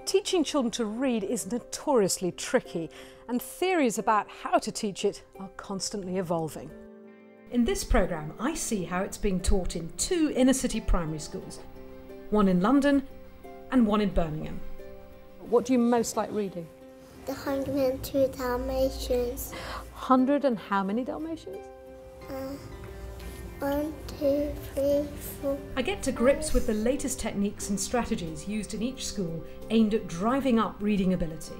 Teaching children to read is notoriously tricky, and theories about how to teach it are constantly evolving. In this programme, I see how it's being taught in 2 inner-city primary schools, one in London and one in Birmingham. What do you most like reading? The 102 Dalmatians. 100 and how many Dalmatians? 1, 2, 3, 4. I get to grips with the latest techniques and strategies used in each school aimed at driving up reading ability.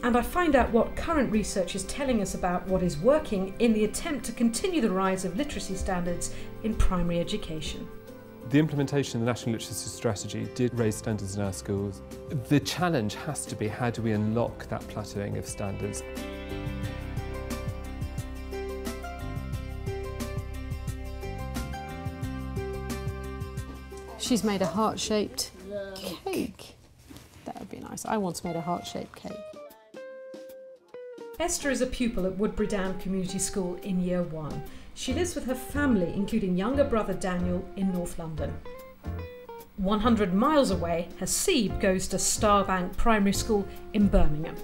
And I find out what current research is telling us about what is working in the attempt to continue the rise of literacy standards in primary education. The implementation of the National Literacy Strategy did raise standards in our schools. The challenge has to be, how do we unlock that plateauing of standards? She's made a heart-shaped cake. That would be nice. I once made a heart-shaped cake. Esther is a pupil at Woodbury Down Community School in Year 1. She lives with her family, including younger brother Daniel, in North London. 100 miles away, Hasib goes to Starbank Primary School in Birmingham.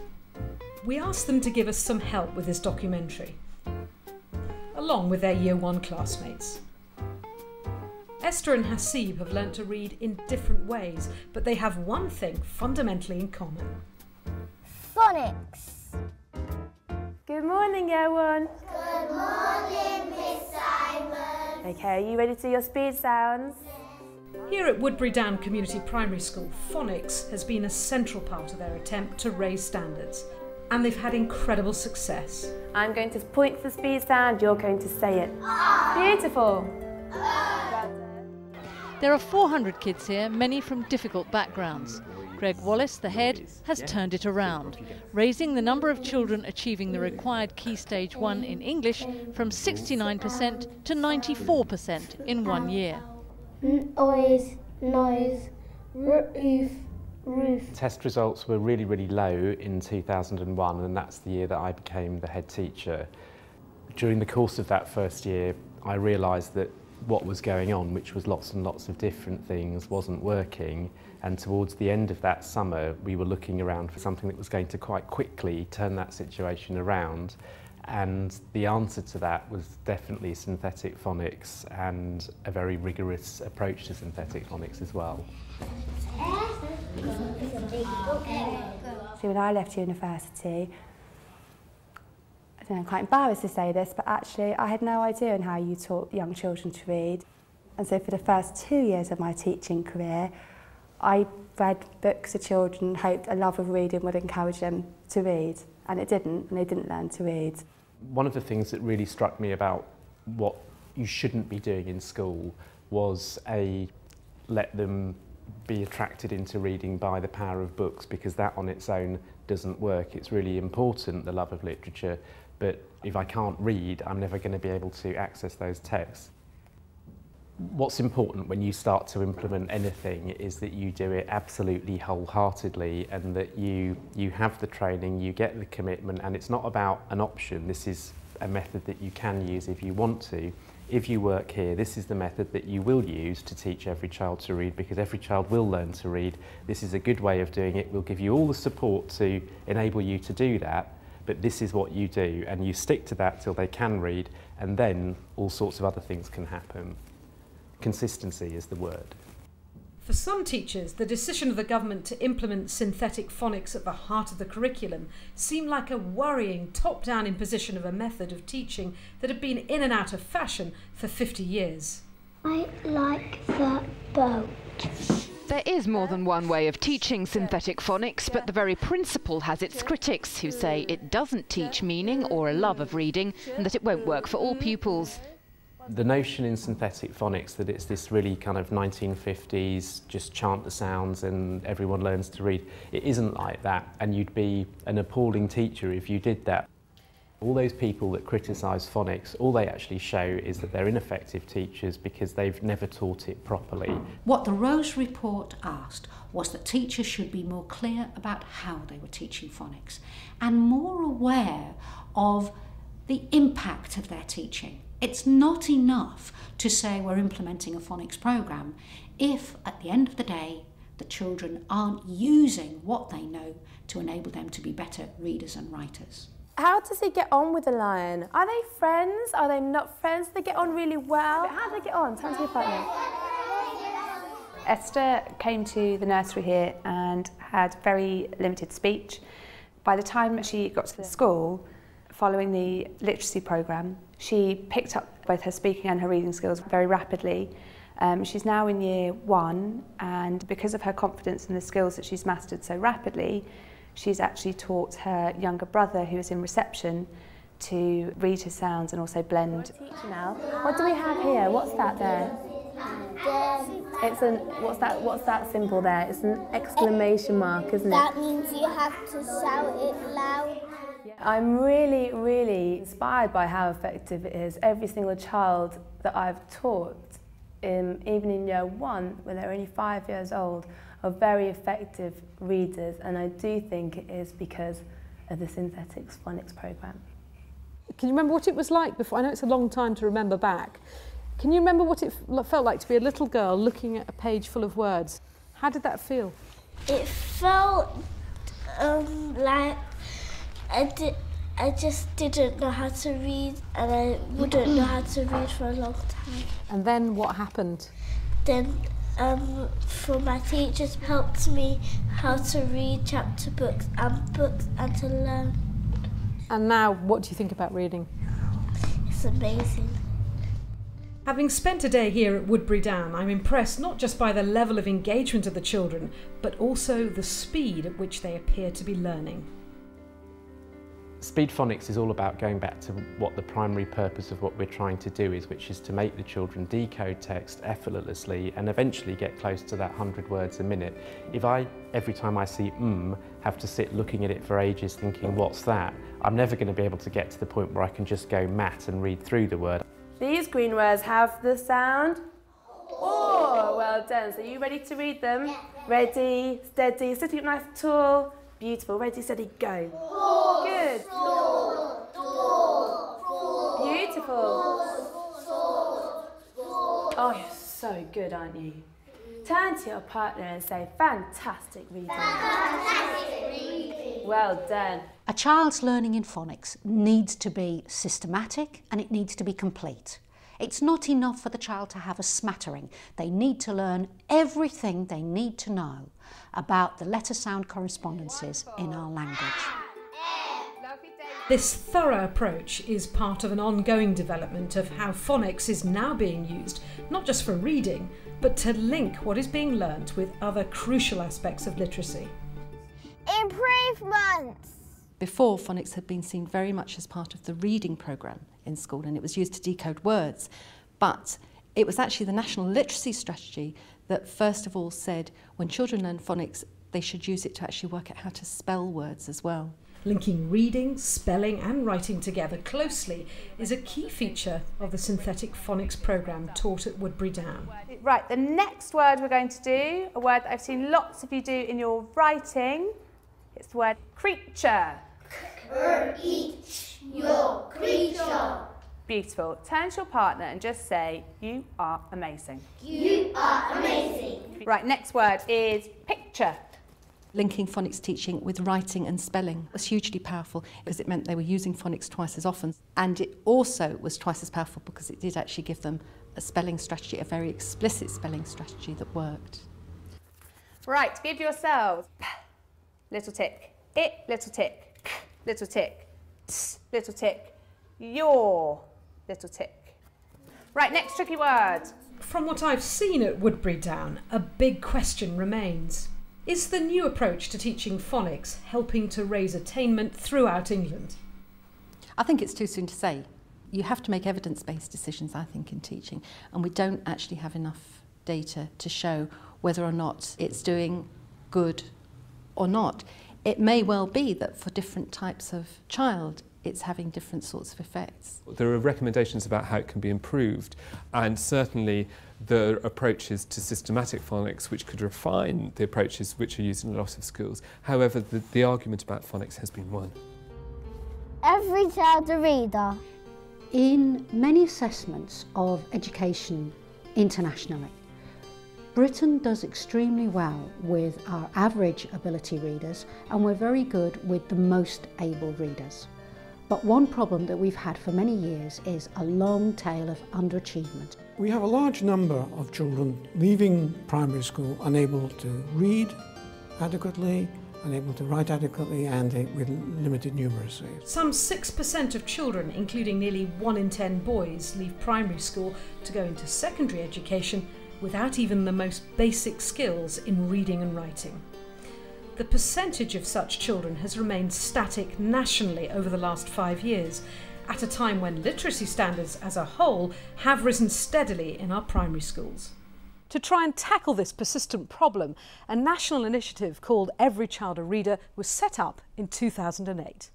We asked them to give us some help with this documentary, along with their Year 1 classmates. Esther and Hasib have learnt to read in different ways, but they have one thing fundamentally in common. Phonics. Good morning, Year 1. Good morning, Miss Simon. Okay, are you ready to do your speed sounds? Here at Woodbury Down Community Primary School, phonics has been a central part of their attempt to raise standards, and they've had incredible success. I'm going to point to the speed sound, you're going to say it. Beautiful. There are 400 kids here, many from difficult backgrounds. Greg Wallace, the head, has turned it around, raising the number of children achieving the required Key Stage 1 in English from 69% to 94% in 1 year. Eyes, nose, roof, roof. Test results were really low in 2001, and that's the year that I became the head teacher. During the course of that first year, I realised that what was going on, which was lots and lots of different things, wasn't working. And towards the end of that summer, we were looking around for something that was going to quite quickly turn that situation around. And the answer to that was definitely synthetic phonics, and a very rigorous approach to synthetic phonics as well. See, when I left university, I don't know, I'm quite embarrassed to say this, but actually I had no idea on how you taught young children to read. And so for the first 2 years of my teaching career, I read books to children and hoped a love of reading would encourage them to read. And it didn't, and they didn't learn to read. One of the things that really struck me about what you shouldn't be doing in school was let them be attracted into reading by the power of books, because that on its own doesn't work. It's really important, the love of literature, but if I can't read, I'm never going to be able to access those texts. What's important when you start to implement anything is that you do it absolutely wholeheartedly, and that you have the training, you get the commitment, and it's not about an option. This is a method that you can use if you want to. If you work here, this is the method that you will use to teach every child to read, because every child will learn to read. This is a good way of doing it. We'll give you all the support to enable you to do that, but this is what you do, and you stick to that till they can read, and then all sorts of other things can happen. Consistency is the word. For some teachers, the decision of the government to implement synthetic phonics at the heart of the curriculum seemed like a worrying top-down imposition of a method of teaching that had been in and out of fashion for 50 years. I like the boat. There is more than one way of teaching synthetic phonics, but the very principle has its critics who say it doesn't teach meaning or a love of reading, and that it won't work for all pupils. The notion in synthetic phonics that it's this really kind of 1950s, just chant the sounds and everyone learns to read, it isn't like that, and you'd be an appalling teacher if you did that. All those people that criticise phonics, all they actually show is that they're ineffective teachers because they've never taught it properly. What the Rose report asked was that teachers should be more clear about how they were teaching phonics and more aware of the impact of their teaching. It's not enough to say we're implementing a phonics programme if, at the end of the day, the children aren't using what they know to enable them to be better readers and writers. How does he get on with the lion? Are they friends? Are they not friends? Do they get on really well? How do they get on? Tell me about that. Esther came to the nursery here and had very limited speech. By the time she got to the school, following the literacy programme, she picked up both her speaking and her reading skills very rapidly. She's now in year 1, and because of her confidence and the skills that she's mastered so rapidly, she's actually taught her younger brother, who is in reception, to read his sounds and also blend. Now, what do we have here? What's that there? It's an, what's that symbol there? It's an exclamation mark, isn't it? That means you have to shout it loud. I'm really, really inspired by how effective it is. Every single child that I've taught, even in year 1, when they're only 5 years old, are very effective readers, and I do think it is because of the Synthetic Phonics programme. Can you remember what it was like before? I know it's a long time to remember back. Can you remember what it felt like to be a little girl looking at a page full of words? How did that feel? It felt like I just didn't know how to read, and I wouldn't know how to read for a long time. And then what happened? Then for my teachers helped me how to read chapter books and to learn. And now, what do you think about reading? It's amazing. Having spent a day here at Woodbury Down, I'm impressed not just by the level of engagement of the children, but also the speed at which they appear to be learning. Speed Phonics is all about going back to what the primary purpose of what we're trying to do is, which is to make the children decode text effortlessly and eventually get close to that 100 words a minute. If I, every time I see have to sit looking at it for ages thinking, what's that? I'm never going to be able to get to the point where I can just go mat and read through the word. These green words have the sound oh, well done. So are you ready to read them? Yeah. Ready, steady, sitting up nice and tall. Beautiful. Ready, steady, go. Good. Beautiful. Oh, you're so good, aren't you? Turn to your partner and say, fantastic reading. Fantastic reading. Well done. A child's learning in phonics needs to be systematic and it needs to be complete. It's not enough for the child to have a smattering. They need to learn everything they need to know about the letter-sound correspondences in our language. This thorough approach is part of an ongoing development of how phonics is now being used, not just for reading, but to link what is being learnt with other crucial aspects of literacy. Improvements! Before, phonics had been seen very much as part of the reading programme in school, and it was used to decode words. But it was actually the National Literacy Strategy that first of all said when children learn phonics, they should use it to actually work out how to spell words as well. Linking reading, spelling and writing together closely is a key feature of the synthetic phonics programme taught at Woodbury Down. Right, the next word we're going to do, a word that I've seen lots of you do in your writing, it's the word creature. Your creature. Beautiful. Turn to your partner and just say, you are amazing. You are amazing. Right, next word is picture. Linking phonics teaching with writing and spelling was hugely powerful because it meant they were using phonics twice as often, and it also was twice as powerful because it did actually give them a spelling strategy, a very explicit spelling strategy that worked. Right, give yourselves little tick, it, little tick, little tick, tss, little tick, your, little tick. Right, next tricky word. From what I've seen at Woodbury Down, a big question remains. Is the new approach to teaching phonics helping to raise attainment throughout England? I think it's too soon to say. You have to make evidence-based decisions, I think, in teaching, and we don't actually have enough data to show whether or not it's doing good or not. It may well be that for different types of child, it's having different sorts of effects. There are recommendations about how it can be improved, and certainly there are approaches to systematic phonics which could refine the approaches which are used in a lot of schools. However, the argument about phonics has been won. Every child a reader. In many assessments of education internationally, Britain does extremely well with our average ability readers, and we're very good with the most able readers. But one problem that we've had for many years is a long tail of underachievement. We have a large number of children leaving primary school unable to read adequately, unable to write adequately, and with limited numeracy. Some 6% of children, including nearly 1 in 10 boys, leave primary school to go into secondary education without even the most basic skills in reading and writing. The percentage of such children has remained static nationally over the last 5 years, at a time when literacy standards as a whole have risen steadily in our primary schools. To try and tackle this persistent problem, a national initiative called Every Child a Reader was set up in 2008.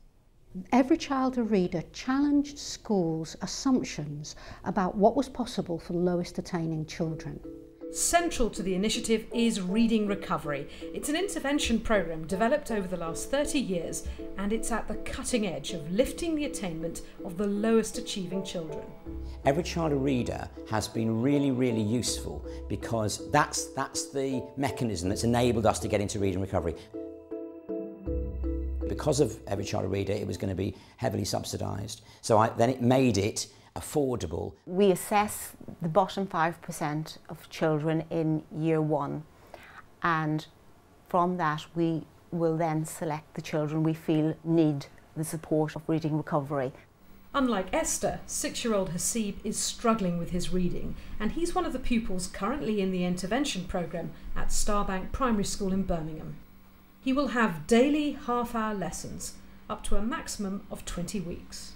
Every Child a Reader challenged schools' assumptions about what was possible for the lowest attaining children. Central to the initiative is Reading Recovery. It's an intervention programme developed over the last 30 years, and it's at the cutting edge of lifting the attainment of the lowest achieving children. Every Child a Reader has been really, really useful because that's the mechanism that's enabled us to get into reading recovery. Because of Every Child a Reader, it was going to be heavily subsidised, so then it made it affordable. We assess the bottom 5% of children in year 1, and from that we will then select the children we feel need the support of reading recovery. Unlike Esther, 6-year-old Hasib is struggling with his reading, and he's one of the pupils currently in the intervention programme at Starbank Primary School in Birmingham. He will have daily half-hour lessons, up to a maximum of 20 weeks.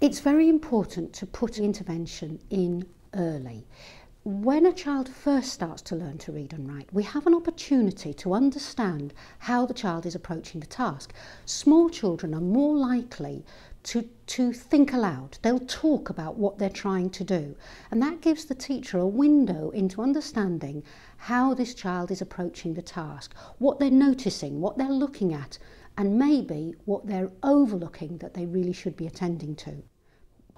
It's very important to put intervention in early. When a child first starts to learn to read and write, we have an opportunity to understand how the child is approaching the task. Small children are more likely to think aloud. They'll talk about what they're trying to do, and that gives the teacher a window into understanding how this child is approaching the task, what they're noticing, what they're looking at, and maybe what they're overlooking that they really should be attending to.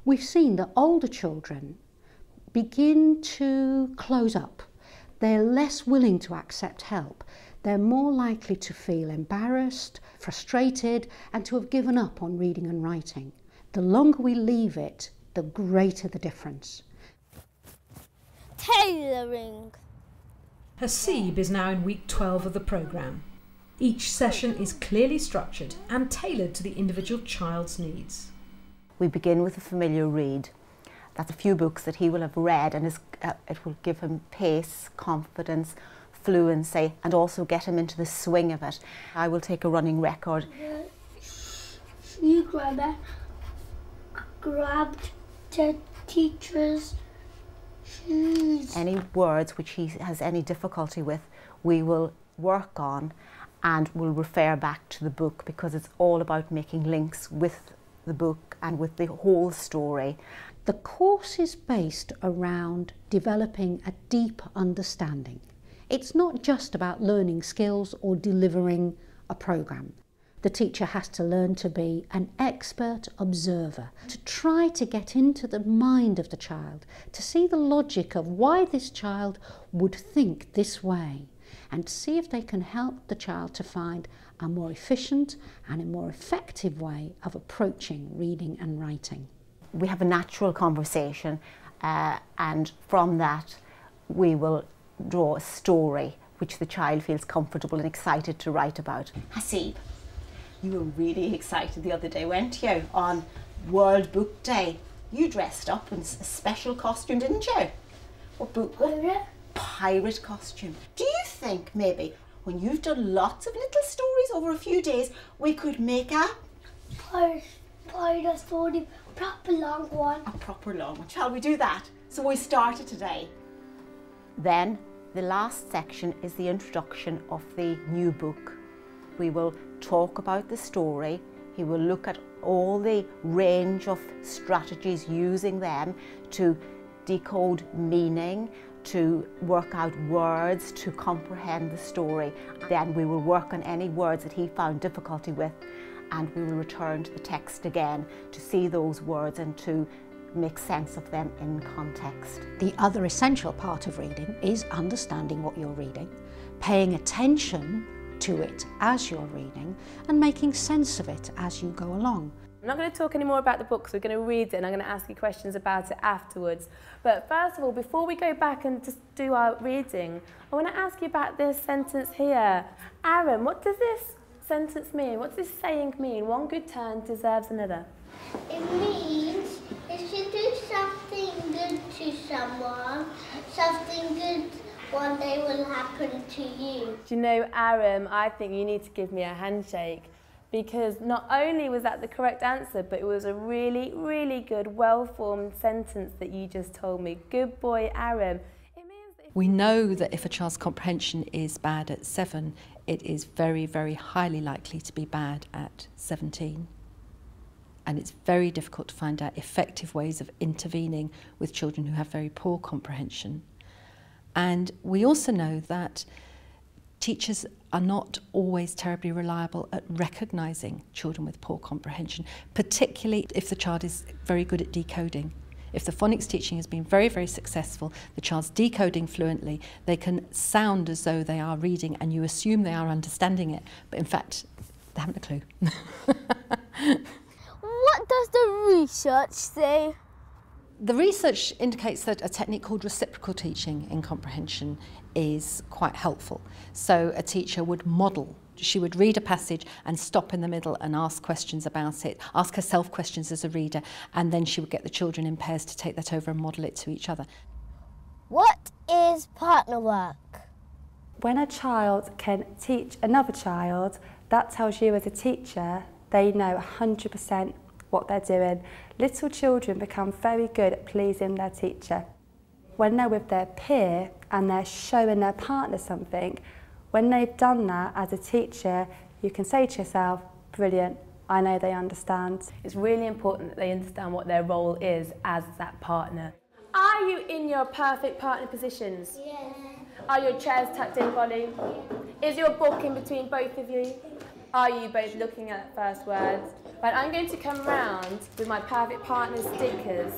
We've seen that older children begin to close up. They're less willing to accept help. They're more likely to feel embarrassed, frustrated, and to have given up on reading and writing. The longer we leave it, the greater the difference. Tailoring. Hasib is now in week 12 of the programme. Each session is clearly structured and tailored to the individual child's needs. We begin with a familiar read. That's a few books that he will have read, and it will give him pace, confidence, fluency, and also get him into the swing of it. I will take a running record. You grabbed the teacher's shoes. Any words which he has any difficulty with, we will work on and will refer back to the book, because it's all about making links with the book and with the whole story. The course is based around developing a deep understanding. It's not just about learning skills or delivering a programme. The teacher has to learn to be an expert observer, to try to get into the mind of the child, to see the logic of why this child would think this way, and see if they can help the child to find a more efficient and a more effective way of approaching reading and writing. We have a natural conversation, and from that we will draw a story which the child feels comfortable and excited to write about. Hasib, you were really excited the other day, weren't you, on World Book Day? You dressed up in a special costume, didn't you? What book? Pirate costume. Do you think maybe when you've done lots of little stories over a few days, we could make a pirate story, proper long one? A proper long one. Shall we do that? So we started today. Then the last section is the introduction of the new book. We will talk about the story. He will look at all the range of strategies, using them to decode meaning, to work out words, to comprehend the story. Then we will work on any words that he found difficulty with, and we will return to the text again to see those words and to make sense of them in context. The other essential part of reading is understanding what you're reading, paying attention to it as you're reading, and making sense of it as you go along. I'm not going to talk any more about the book, so we're going to read it and I'm going to ask you questions about it afterwards. But first of all, before we go back and just do our reading, I want to ask you about this sentence here. Aaron, what does this sentence mean? What does this saying mean? One good turn deserves another. It means if you do something good to someone, something good one day will happen to you. Do you know, Aaron, I think you need to give me a handshake, because not only was that the correct answer, but it was a really, really good, well-formed sentence that you just told me. Good boy, Aaron. We know that if a child's comprehension is bad at 7, it is very, very highly likely to be bad at 17. And it's very difficult to find out effective ways of intervening with children who have very poor comprehension. And we also know that teachers are not always terribly reliable at recognising children with poor comprehension, particularly if the child is very good at decoding. If the phonics teaching has been very, very successful, the child's decoding fluently, they can sound as though they are reading and you assume they are understanding it, but in fact, they haven't a clue. What does the research say? The research indicates that a technique called reciprocal teaching in comprehension is quite helpful. So a teacher would model. She would read a passage and stop in the middle and ask questions about it, ask herself questions as a reader, and then she would get the children in pairs to take that over and model it to each other. What is partner work? When a child can teach another child, that tells you as a teacher they know 100% what they're doing. Little children become very good at pleasing their teacher. When they're with their peer and they're showing their partner something, when they've done that as a teacher, you can say to yourself, brilliant, I know they understand. It's really important that they understand what their role is as that partner. Are you in your perfect partner positions? Yes. Are your chairs tucked in, Polly? Is your book in between both of you? Are you both looking at first words? Right, I'm going to come round with my perfect partner stickers.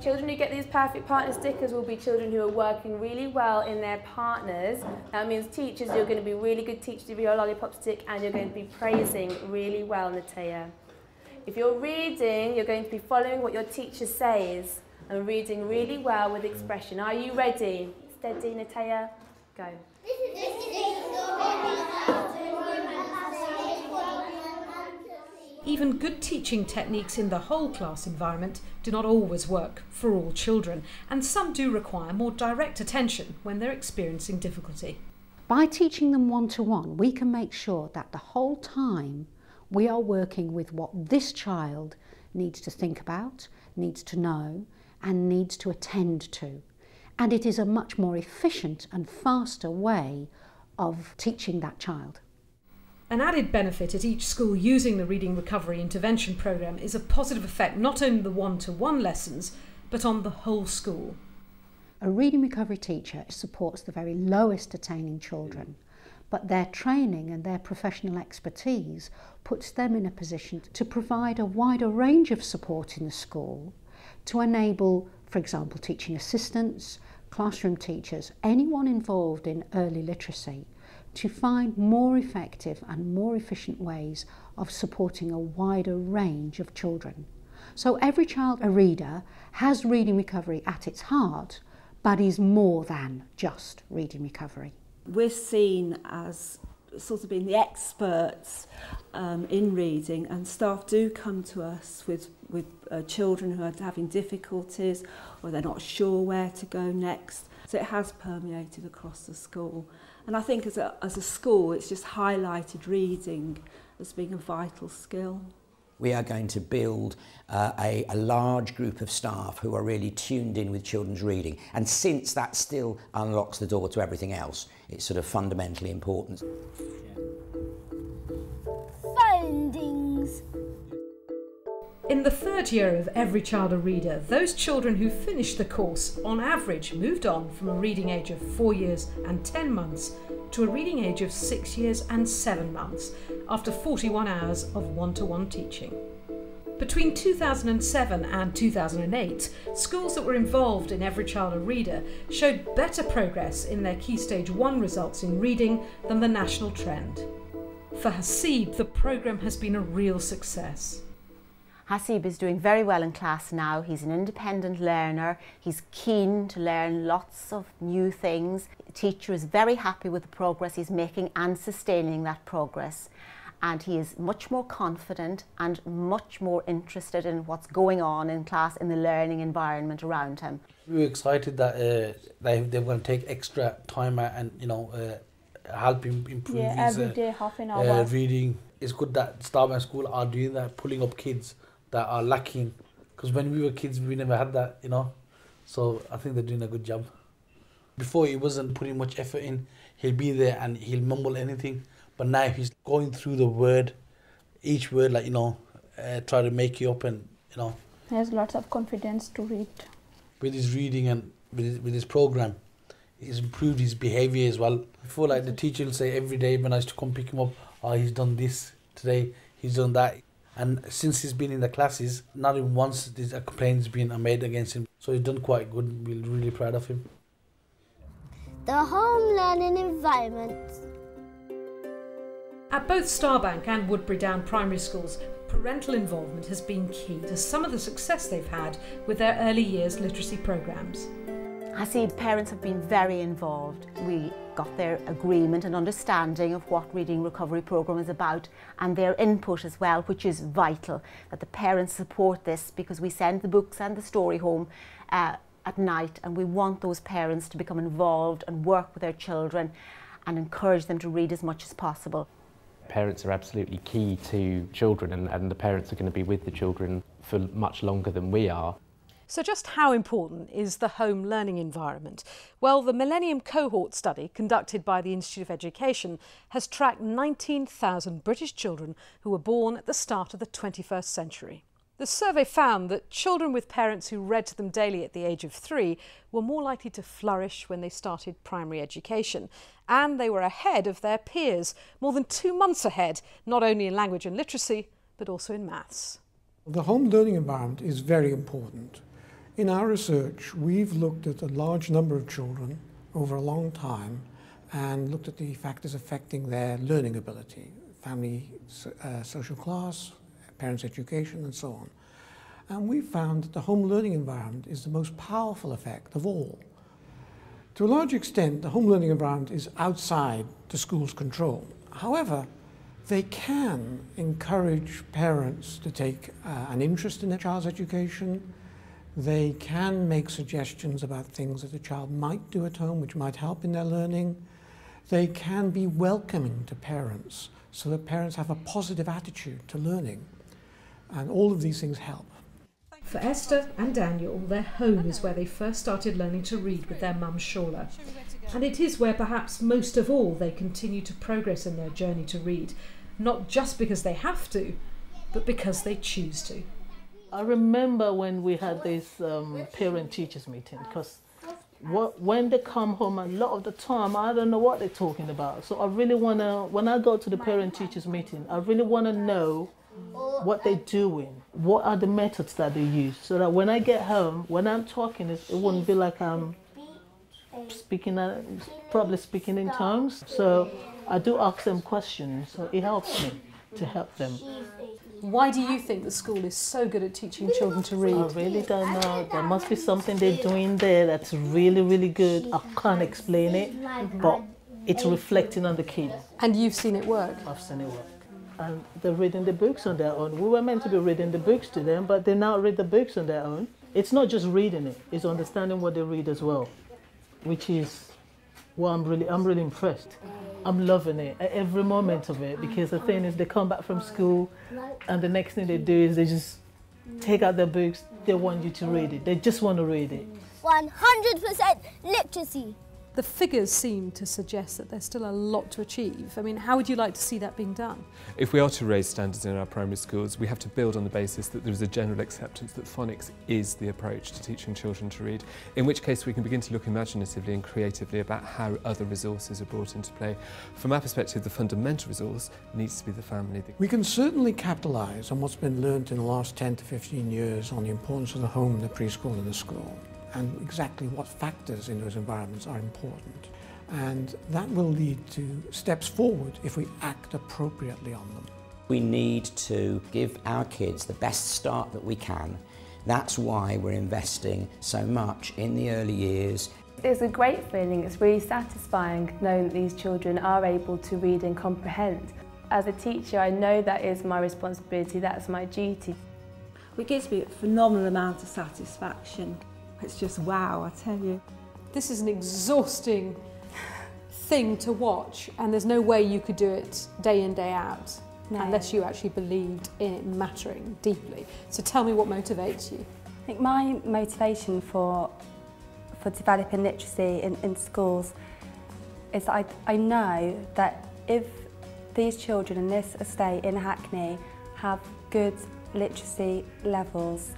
Children who get these perfect partner stickers will be children who are working really well in their partners. That means teachers, you're going to be really good teachers with your lollipop stick and you're going to be praising really well, Natea. If you're reading, you're going to be following what your teacher says and reading really well with expression. Are you ready? Steady, Natea. Go. Even good teaching techniques in the whole class environment do not always work for all children, and some do require more direct attention when they're experiencing difficulty. By teaching them one-to-one, we can make sure that the whole time we are working with what this child needs to think about, needs to know, and needs to attend to. And it is a much more efficient and faster way of teaching that child. An added benefit at each school using the Reading Recovery Intervention programme is a positive effect not only on the one-to-one lessons, but on the whole school. A reading recovery teacher supports the very lowest attaining children, but their training and their professional expertise puts them in a position to provide a wider range of support in the school to enable, for example, teaching assistants, classroom teachers, anyone involved in early literacy, to find more effective and more efficient ways of supporting a wider range of children. So every child a reader has reading recovery at its heart, but is more than just reading recovery. We're seen as sort of being the experts in reading, and staff do come to us with children who are having difficulties or they're not sure where to go next. So it has permeated across the school. And I think as a school, it's just highlighted reading as being a vital skill. We are going to build a large group of staff who are really tuned in with children's reading. And since that still unlocks the door to everything else, it's sort of fundamentally important. Findings. In the third year of Every Child a Reader, those children who finished the course, on average, moved on from a reading age of 4 years and 10 months to a reading age of 6 years and 7 months, after 41 hours of one-to-one teaching. Between 2007 and 2008, schools that were involved in Every Child a Reader showed better progress in their Key Stage 1 results in reading than the national trend. For Hasib, the programme has been a real success. Hasib is doing very well in class now. He's an independent learner. He's keen to learn lots of new things. The teacher is very happy with the progress he's making and sustaining that progress. And he is much more confident and much more interested in what's going on in class, in the learning environment around him. We were excited that they're going to take extra time out and, you know, help him improve his every day, half an hour. reading. It's good that Starbank School are doing that, pulling up kids that are lacking. Because when we were kids, we never had that, you know. So I think they're doing a good job. Before, he wasn't putting much effort in. He'll be there and he'll mumble anything. But now he's going through the word, each word, like, you know, try to make you up and, you know. He has lots of confidence to read. With his reading and with his program, he's improved his behaviour as well. Before, like, the teacher will say every day when I used to come pick him up, oh, he's done this today, he's done that. And since he's been in the classes, not even once this complaint has been made against him. So he's done quite good. We're really proud of him. The home learning environment. At both Starbank and Woodbury Down primary schools, parental involvement has been key to some of the success they've had with their early years literacy programmes. I see parents have been very involved. We got their agreement and understanding of what Reading Recovery Programme is about, and their input as well, which is vital, that the parents support this, because we send the books and the story home at night, and we want those parents to become involved and work with their children and encourage them to read as much as possible. Parents are absolutely key to children, and the parents are going to be with the children for much longer than we are. So just how important is the home learning environment? Well, the Millennium Cohort study conducted by the Institute of Education has tracked 19,000 British children who were born at the start of the 21st century. The survey found that children with parents who read to them daily at the age of 3 were more likely to flourish when they started primary education, and they were ahead of their peers, more than 2 months ahead, not only in language and literacy, but also in maths. The home learning environment is very important. In our research, we've looked at a large number of children over a long time and looked at the factors affecting their learning ability, family, social class, parents' education, and so on. And we found that the home learning environment is the most powerful effect of all. To a large extent, the home learning environment is outside the school's control. However, they can encourage parents to take an interest in their child's education. They can make suggestions about things that the child might do at home which might help in their learning. They can be welcoming to parents so that parents have a positive attitude to learning. And all of these things help. For Esther and Daniel, their home is where they first started learning to read with their mum Shola. And it is where perhaps most of all they continue to progress in their journey to read, not just because they have to, but because they choose to. I remember when we had this parent-teachers meeting, because when they come home, a lot of the time, I don't know what they're talking about. So I really want to, when I go to the parent-teachers meeting, I really want to know what they're doing, what are the methods that they use, so that when I get home, when I'm talking, it wouldn't be like I'm probably speaking in tongues. So I do ask them questions, so it helps me to help them. Why do you think the school is so good at teaching children to read? I really don't know. There must be something they're doing there that's really, really good. I can't explain it, but it's reflecting on the kids. And you've seen it work? I've seen it work. And they're reading the books on their own. We were meant to be reading the books to them, but they now read the books on their own. It's not just reading it, it's understanding what they read as well, which is what I'm really impressed. I'm loving it, at every moment of it, because the thing is, they come back from school and the next thing they do is they just take out their books, they want you to read it. They just want to read it. 100% literacy. The figures seem to suggest that there's still a lot to achieve. I mean, how would you like to see that being done? If we are to raise standards in our primary schools, we have to build on the basis that there is a general acceptance that phonics is the approach to teaching children to read, in which case we can begin to look imaginatively and creatively about how other resources are brought into play. From our perspective, the fundamental resource needs to be the family. We can certainly capitalise on what's been learnt in the last 10 to 15 years on the importance of the home, the preschool and the school, and exactly what factors in those environments are important. And that will lead to steps forward if we act appropriately on them. We need to give our kids the best start that we can. That's why we're investing so much in the early years. It's a great feeling. It's really satisfying knowing that these children are able to read and comprehend. As a teacher, I know that is my responsibility, that's my duty. It gives me a phenomenal amount of satisfaction. It's just wow, I tell you. This is an exhausting thing to watch, and there's no way you could do it day in, day out, unless you actually believed in it mattering deeply. So tell me what motivates you. I think my motivation for developing literacy in schools is that I know that if these children in this estate in Hackney have good literacy levels,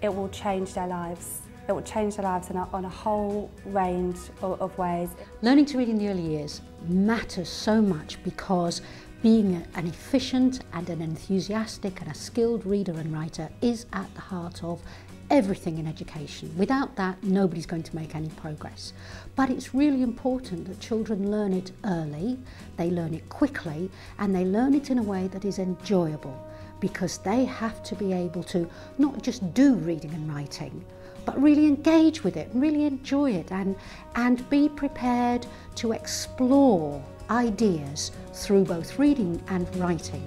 it will change their lives. It will change their lives on a whole range of ways. Learning to read in the early years matters so much because being an efficient and an enthusiastic and a skilled reader and writer is at the heart of everything in education. Without that, nobody's going to make any progress. But it's really important that children learn it early, they learn it quickly, and they learn it in a way that is enjoyable, because they have to be able to not just do reading and writing, but really engage with it, really enjoy it, and be prepared to explore ideas through both reading and writing.